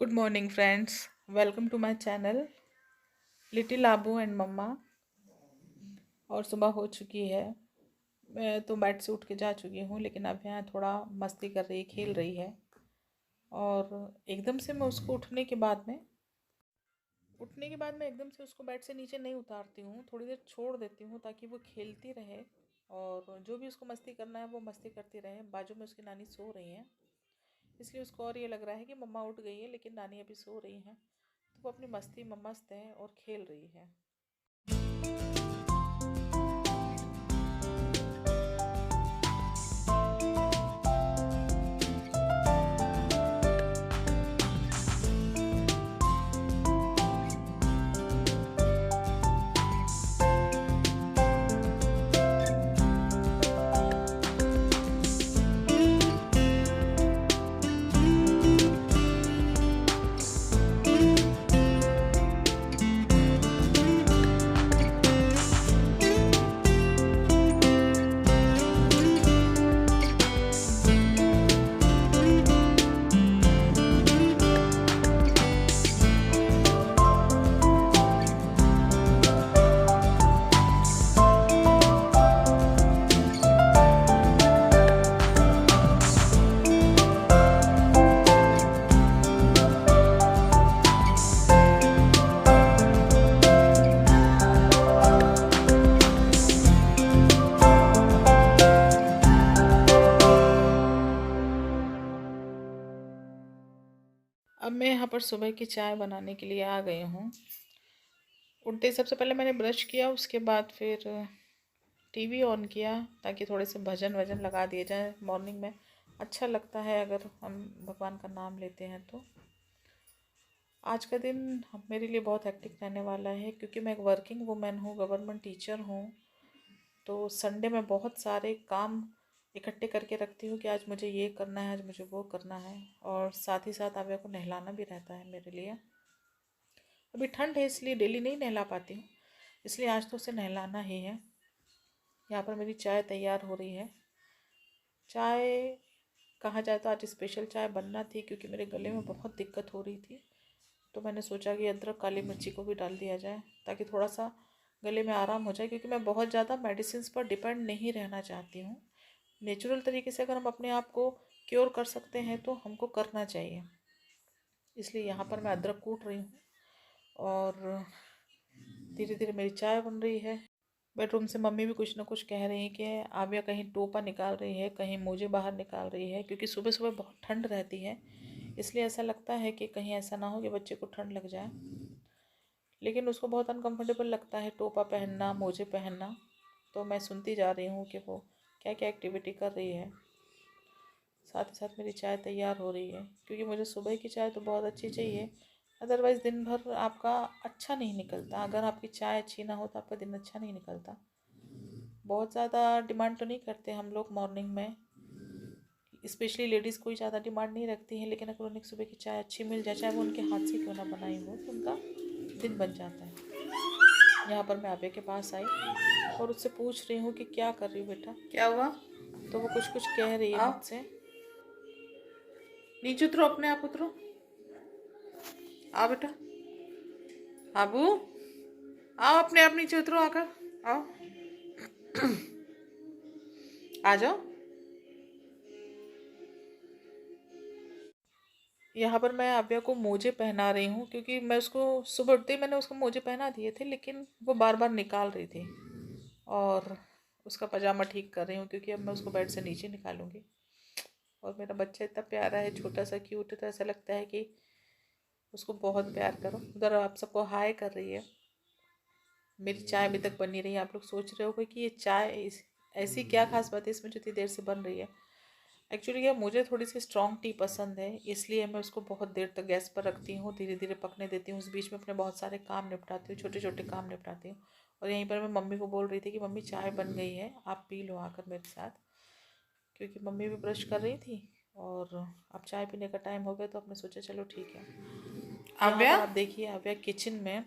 Good morning friends. Welcome to my channel little Abu and mamma. और सुबह हो चुकी है। मैं तो बेड से उठ के जा चुकी हूँ, लेकिन अब यहाँ थोड़ा मस्ती कर रही, खेल रही है। और एकदम से मैं उसको उठने के बाद मैं एकदम से उसको बेड से नीचे नहीं उतारती हूँ, थोड़ी देर छोड़ देती हूँ ताकि वो खेलती रहे। और जो भी उसको मस्ती करना है वो मस्ती करती रहे। बाजू में उसकी नानी सो रही हैं, इसलिए उसको और ये लग रहा है कि मम्मा उठ गई है, लेकिन नानी अभी सो रही हैं। तो वो अपनी मस्ती में मस्त है और खेल रही है। अब मैं यहाँ पर सुबह की चाय बनाने के लिए आ गई हूँ। उठते ही सबसे पहले मैंने ब्रश किया, उसके बाद फिर टीवी ऑन किया ताकि थोड़े से भजन वजन लगा दिए जाए। मॉर्निंग में अच्छा लगता है अगर हम भगवान का नाम लेते हैं। तो आज का दिन मेरे लिए बहुत हेक्टिक रहने वाला है, क्योंकि मैं एक वर्किंग वुमेन हूँ, गवर्नमेंट टीचर हूँ। तो संडे में बहुत सारे काम इकट्ठे करके रखती हूँ कि आज मुझे ये करना है, आज मुझे वो करना है। और साथ ही साथ आव्या को नहलाना भी रहता है मेरे लिए। अभी ठंड है इसलिए डेली नहीं नहला पाती हूँ, इसलिए आज तो उसे नहलाना ही है। यहाँ पर मेरी चाय तैयार हो रही है। चाय कहा जाए तो आज स्पेशल चाय बनना थी, क्योंकि मेरे गले में बहुत दिक्कत हो रही थी। तो मैंने सोचा कि अदरक काली मिर्ची को भी डाल दिया जाए ताकि थोड़ा सा गले में आराम हो जाए, क्योंकि मैं बहुत ज़्यादा मेडिसिन पर डिपेंड नहीं रहना चाहती हूँ। नेचुरल तरीके से अगर हम अपने आप को क्योर कर सकते हैं तो हमको करना चाहिए। इसलिए यहाँ पर मैं अदरक कूट रही हूँ और धीरे धीरे मेरी चाय बन रही है। बेडरूम से मम्मी भी कुछ ना कुछ कह रही हैं कि आव्या कहीं टोपा निकाल रही है, कहीं मोजे बाहर निकाल रही है, क्योंकि सुबह सुबह बहुत ठंड रहती है। इसलिए ऐसा लगता है कि कहीं ऐसा ना हो कि बच्चे को ठंड लग जाए। लेकिन उसको बहुत अनकंफर्टेबल लगता है टोपा पहनना, मोजे पहनना। तो मैं सुनती जा रही हूँ कि वो क्या क्या एक्टिविटी कर रही है। साथ ही साथ मेरी चाय तैयार हो रही है, क्योंकि मुझे सुबह की चाय तो बहुत अच्छी चाहिए। अदरवाइज़ दिन भर आपका अच्छा नहीं निकलता। अगर आपकी चाय अच्छी ना हो तो आपका दिन अच्छा नहीं निकलता। बहुत ज़्यादा डिमांड तो नहीं करते हम लोग मॉर्निंग में, स्पेशली लेडीज़ कोई ज़्यादा डिमांड नहीं रखती हैं, लेकिन अगर उन्हें सुबह की चाय अच्छी मिल जाए, चाहे वो उनके हाथ से क्यों ना बनाई हो, तो उनका दिन बन जाता है। यहाँ पर मैं आव्या के पास आई और उससे पूछ रही हूँ कि क्या कर रही हो बेटा। क्या हुआ? तो वो कुछ कुछ कह रही है आओ मुझसे। नीचे उतरो, अपने आप उतरो। आओ बेटा, आबू आओ, अपने आप नीचे उतरो, आकर आओ। आ जाओ। यहाँ पर मैं आव्या को मोजे पहना रही हूँ, क्योंकि मैं उसको सुबह उठते ही मैंने उसको मोजे पहना दिए थे, लेकिन वो बार बार निकाल रही थी। और उसका पजामा ठीक कर रही हूँ, क्योंकि अब मैं उसको बेड से नीचे निकालूंगी। और मेरा बच्चा इतना प्यारा है, छोटा सा क्यूट है, तो ऐसा लगता है कि उसको बहुत प्यार करो। उधर आप सबको हाय कर रही है। मेरी चाय अभी तक बनी रही है। आप लोग सोच रहे होगे कि ये ऐसी क्या खास बात है इसमें जो इतनी देर से बन रही है। एक्चुअली ये मुझे थोड़ी सी स्ट्रॉन्ग टी पसंद है, इसलिए मैं उसको बहुत देर तक गैस पर रखती हूँ, धीरे धीरे पकने देती हूँ। उस बीच में अपने बहुत सारे काम निपटाती हूँ, छोटे छोटे काम निपटाती हूँ। और यहीं पर मैं मम्मी को बोल रही थी कि मम्मी चाय बन गई है, आप पी लो आकर मेरे साथ, क्योंकि मम्मी भी ब्रश कर रही थी और अब चाय पीने का टाइम हो गया, तो आपने सोचा चलो ठीक है। यहाँ आव्या, पर आप देखिए, आव्या किचन में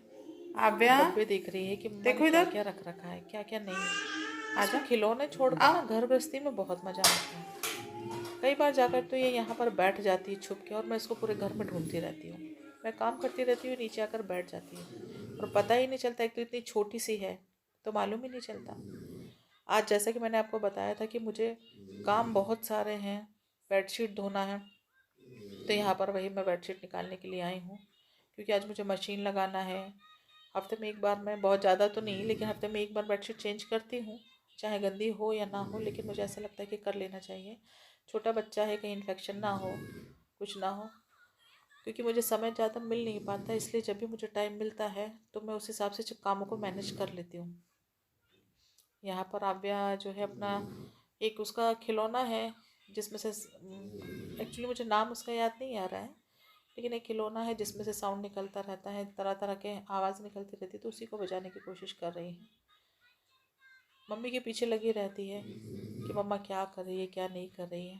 आव्या, डब्बे देख रही है कि मम्मा ने देखो क्या इधर। क्या रख रखा है, क्या क्या नहीं है। आ इसको जा। खिलौने छोड़कर आओ। ना घर गृहस्थी में बहुत मज़ा आता है। कई बार जाकर तो ये यहाँ पर बैठ जाती है छुप के, और मैं इसको पूरे घर में ढूंढती रहती हूँ। मैं काम करती रहती हूँ, नीचे आकर बैठ जाती है और पता ही नहीं चलता। एक तो इतनी छोटी सी है तो मालूम ही नहीं चलता। आज जैसा कि मैंने आपको बताया था कि मुझे काम बहुत सारे हैं, बेडशीट धोना है, तो यहाँ पर वही मैं बेडशीट निकालने के लिए आई हूँ, क्योंकि आज मुझे मशीन लगाना है। हफ्ते में एक बार, मैं बहुत ज़्यादा तो नहीं लेकिन हफ्ते में एक बार बेडशीट चेंज करती हूँ, चाहे गंदी हो या ना हो, लेकिन मुझे ऐसा लगता है कि कर लेना चाहिए। छोटा बच्चा है, कहीं इन्फेक्शन ना हो, कुछ ना हो, क्योंकि मुझे समय ज़्यादा मिल नहीं पाता, इसलिए जब भी मुझे टाइम मिलता है तो मैं उस हिसाब से कामों को मैनेज कर लेती हूँ। यहाँ पर आव्या जो है अपना एक उसका खिलौना है, जिसमें से एक्चुअली मुझे नाम उसका याद नहीं आ रहा है, लेकिन एक खिलौना है जिसमें से साउंड निकलता रहता है, तरह तरह के आवाज़ निकलती रहती है, तो उसी को बजाने की कोशिश कर रही है। मम्मी के पीछे लगी रहती है कि मम्मा क्या कर रही है, क्या नहीं कर रही है।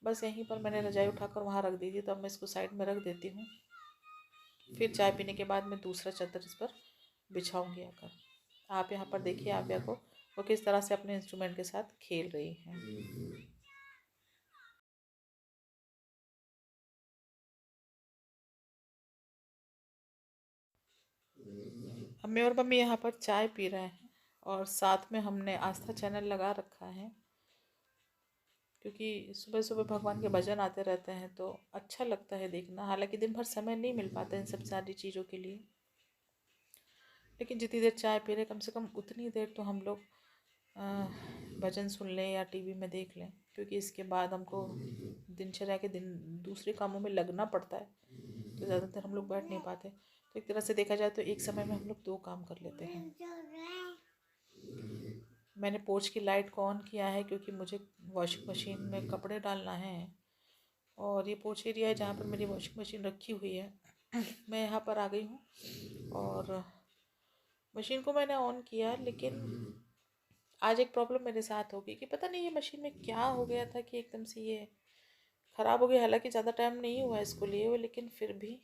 बस यहीं पर मैंने रजाई उठाकर वहाँ रख दी थी, तो अब मैं इसको साइड में रख देती हूँ। फिर चाय पीने के बाद मैं दूसरा चादर इस पर बिछाऊँगी आकर। आप यहाँ पर देखिए आव्या को, वो किस तरह से अपने इंस्ट्रूमेंट के साथ खेल रही है। अम्मी और मम्मी यहाँ पर चाय पी रहे हैं, और साथ में हमने आस्था चैनल लगा रखा है, क्योंकि सुबह सुबह भगवान के भजन आते रहते हैं तो अच्छा लगता है देखना। हालांकि दिन भर समय नहीं मिल पाता इन सब सारी चीज़ों के लिए, लेकिन जितनी देर चाय पी रहे कम से कम उतनी देर तो हम लोग भजन सुन लें या टीवी में देख लें, क्योंकि इसके बाद हमको दिनचर्या के दिन दूसरे कामों में लगना पड़ता है, तो ज़्यादातर हम लोग बैठ नहीं पाते। तो एक तरह से देखा जाए तो एक समय में हम लोग 2 काम कर लेते हैं। मैंने पोर्च की लाइट को ऑन किया है, क्योंकि मुझे वॉशिंग मशीन में कपड़े डालना है, और ये पोर्च एरिया है जहाँ पर मेरी वॉशिंग मशीन रखी हुई है। मैं यहाँ पर आ गई हूँ और मशीन को मैंने ऑन किया, लेकिन आज एक प्रॉब्लम मेरे साथ हो गई कि पता नहीं ये मशीन में क्या हो गया था कि एकदम से ये ख़राब हो गई। हालांकि ज़्यादा टाइम नहीं हुआ इसको लिए हुए, लेकिन फिर भी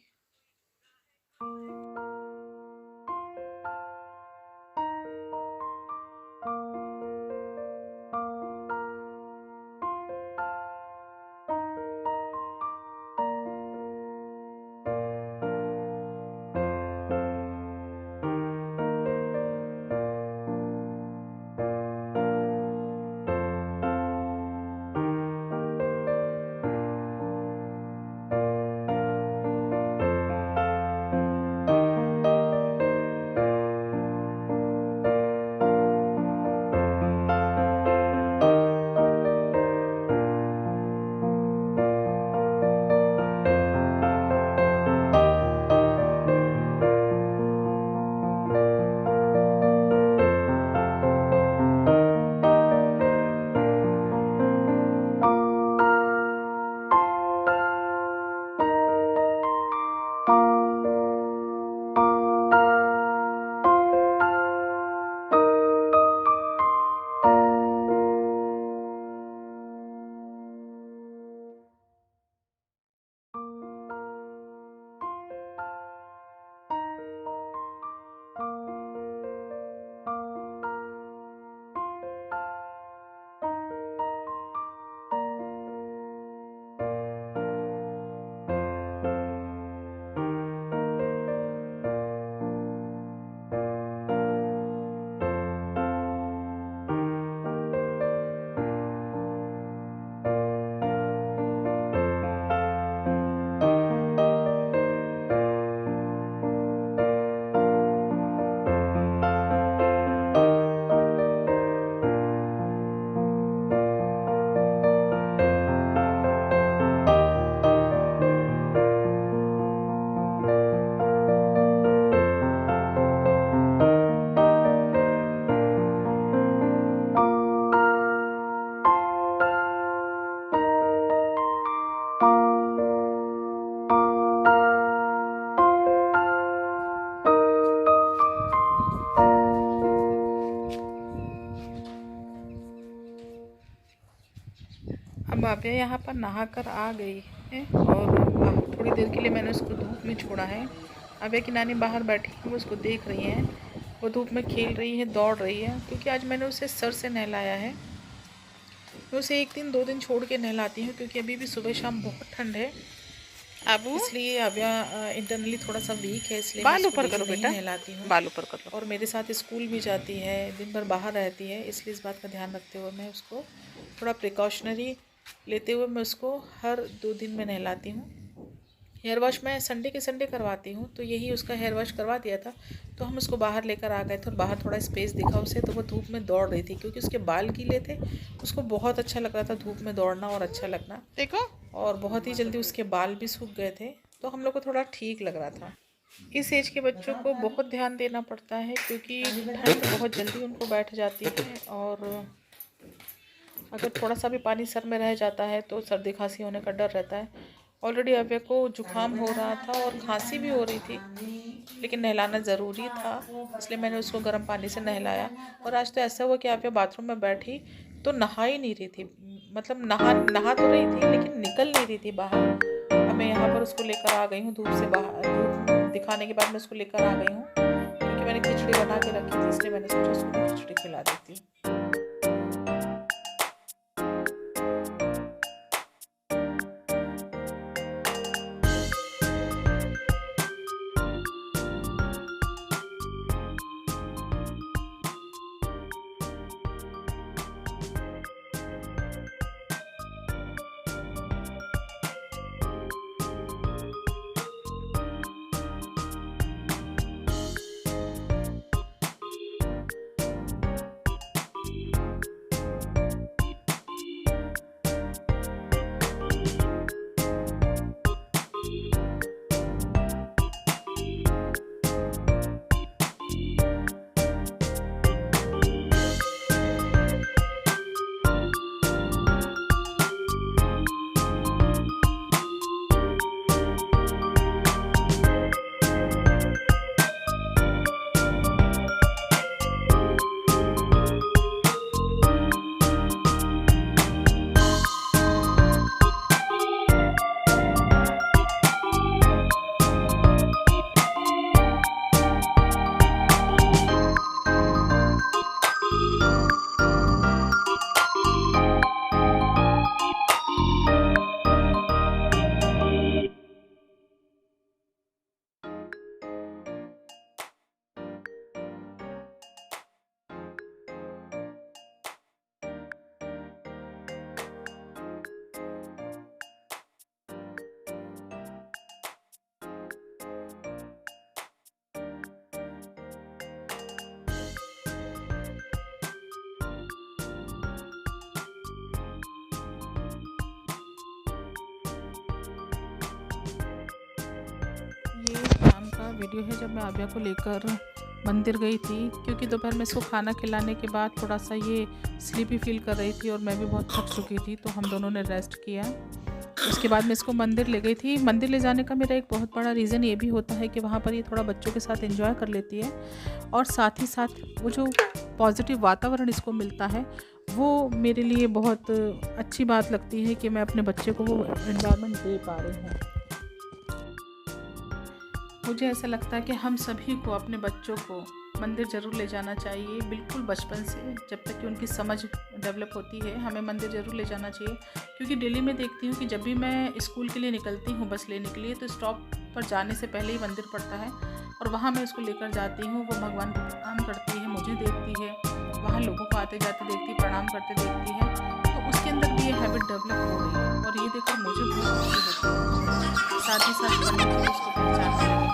अब आव्या यहाँ पर नहा कर आ गई है, और थोड़ी देर के लिए मैंने उसको धूप में छोड़ा है। आव्या की नानी बाहर बैठी है, वो उसको देख रही हैं। वो धूप में खेल रही है, दौड़ रही है, क्योंकि आज मैंने उसे सर से नहलाया है। मैं उसे 1 दिन 2 दिन छोड़ के नहलाती हूँ, क्योंकि अभी भी सुबह शाम बहुत ठंड है। आबू इसलिए आव्या इंटरनली थोड़ा सा वीक है, इसलिए मैं बाल इसको ऊपर डेली करो नहीं बेटा, नहलाती हूँ। बाल ऊपर कर लो। और मेरे साथ स्कूल भी जाती है, दिन भर बाहर रहती है, इसलिए इस बात का ध्यान रखते हुए मैं उसको थोड़ा प्रिकॉशनरी लेते हुए मैं उसको हर 2 दिन में नहलाती हूँ। हेयर वॉश मैं संडे के संडे करवाती हूँ, तो यही उसका हेयर वॉश करवा दिया था। तो हम उसको बाहर लेकर आ गए थे और बाहर थोड़ा स्पेस दिखा उसे, तो वो धूप में दौड़ रही थी, क्योंकि उसके बाल गीले थे। उसको बहुत अच्छा लग रहा था धूप में दौड़ना और अच्छा लगना, देखो और बहुत ही जल्दी उसके बाल भी सूख गए थे, तो हम लोग को थोड़ा ठीक लग रहा था। इस एज के बच्चों को बहुत ध्यान देना पड़ता है, क्योंकि ठंड बहुत जल्दी उनको बैठ जाती है, और अगर थोड़ा सा भी पानी सर में रह जाता है तो सर्दी खांसी होने का डर रहता है। ऑलरेडी अव्या को जुकाम हो रहा था और खांसी भी हो रही थी, लेकिन नहलाना ज़रूरी था, इसलिए मैंने उसको गर्म पानी से नहलाया। और आज तो ऐसा हुआ कि अव्या बाथरूम में बैठी तो नहा ही नहीं रही थी, मतलब नहा तो रही थी लेकिन निकल नहीं रही थी बाहर। अब मैं यहाँ पर उसको लेकर आ गई हूँ, धूप से बाहर, धूप दिखाने के बाद मैं उसको लेकर आ गई हूँ, क्योंकि मैंने खिचड़ी बना के रखी थी, इसलिए मैंने सोचा उसको भी खिचड़ी खिला देती हूँ। ये शाम का वीडियो है, जब मैं आव्या को लेकर मंदिर गई थी, क्योंकि दोपहर में इसको खाना खिलाने के बाद थोड़ा सा ये स्लीपी फील कर रही थी और मैं भी बहुत थक चुकी थी, तो हम दोनों ने रेस्ट किया। उसके बाद मैं इसको मंदिर ले गई थी। मंदिर ले जाने का मेरा एक बहुत बड़ा रीज़न ये भी होता है कि वहाँ पर ये थोड़ा बच्चों के साथ एंजॉय कर लेती है, और साथ ही साथ वो जो पॉजिटिव वातावरण इसको मिलता है, वो मेरे लिए बहुत अच्छी बात लगती है कि मैं अपने बच्चे को वो एनवायरनमेंट दे पा रही हूँ। मुझे ऐसा लगता है कि हम सभी को अपने बच्चों को मंदिर ज़रूर ले जाना चाहिए, बिल्कुल बचपन से, जब तक कि उनकी समझ डेवलप होती है हमें मंदिर ज़रूर ले जाना चाहिए। क्योंकि डेली मैं देखती हूँ कि जब भी मैं स्कूल के लिए निकलती हूँ बस लेने के लिए, तो स्टॉप पर जाने से पहले ही मंदिर पड़ता है, और वहाँ मैं उसको लेकर जाती हूँ। वो भगवान को प्रणाम करती है, मुझे देखती है, वहाँ लोगों को आते जाते देखती, प्रणाम करते देखती है, तो उसके अंदर भी ये हैबिट डेवलप हो रही है, और ये देखकर मुझे बहुत खुशी होती है। साथ ही साथ पढ़ने के लिए उसको पहचानने लगी है।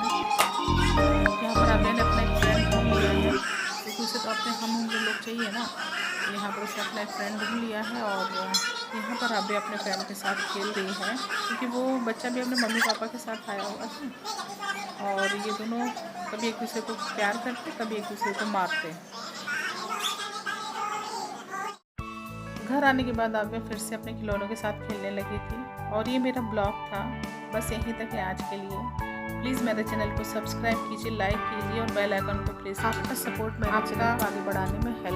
यहाँ पर आव्या ने अपना एक फ्रेंड ढूंढ लिया है, क्योंकि उसे तो अपने हम उम्र लोग चाहिए ना। यहाँ पर उसने अपना एक फ्रेंड ढूंढ लिया है, और यहाँ पर आव्या अपने फ्रेंड के साथ खेल रही है, क्योंकि वो बच्चा भी अपने मम्मी पापा के साथ आया हुआ था, और ये दोनों कभी एक दूसरे को प्यार करते, कभी एक दूसरे को मारते। घर आने के बाद आव्या फिर से अपने खिलौनों के साथ खेलने लगी थी। और ये मेरा ब्लॉग था, बस यहीं तक है आज के लिए। प्लीज़ मेरे चैनल को सब्सक्राइब कीजिए, लाइक कीजिए और बेल आइकन को प्रेस कीजिए। आपका सपोर्ट मेरे चैनल को आगे बढ़ाने में हेल्प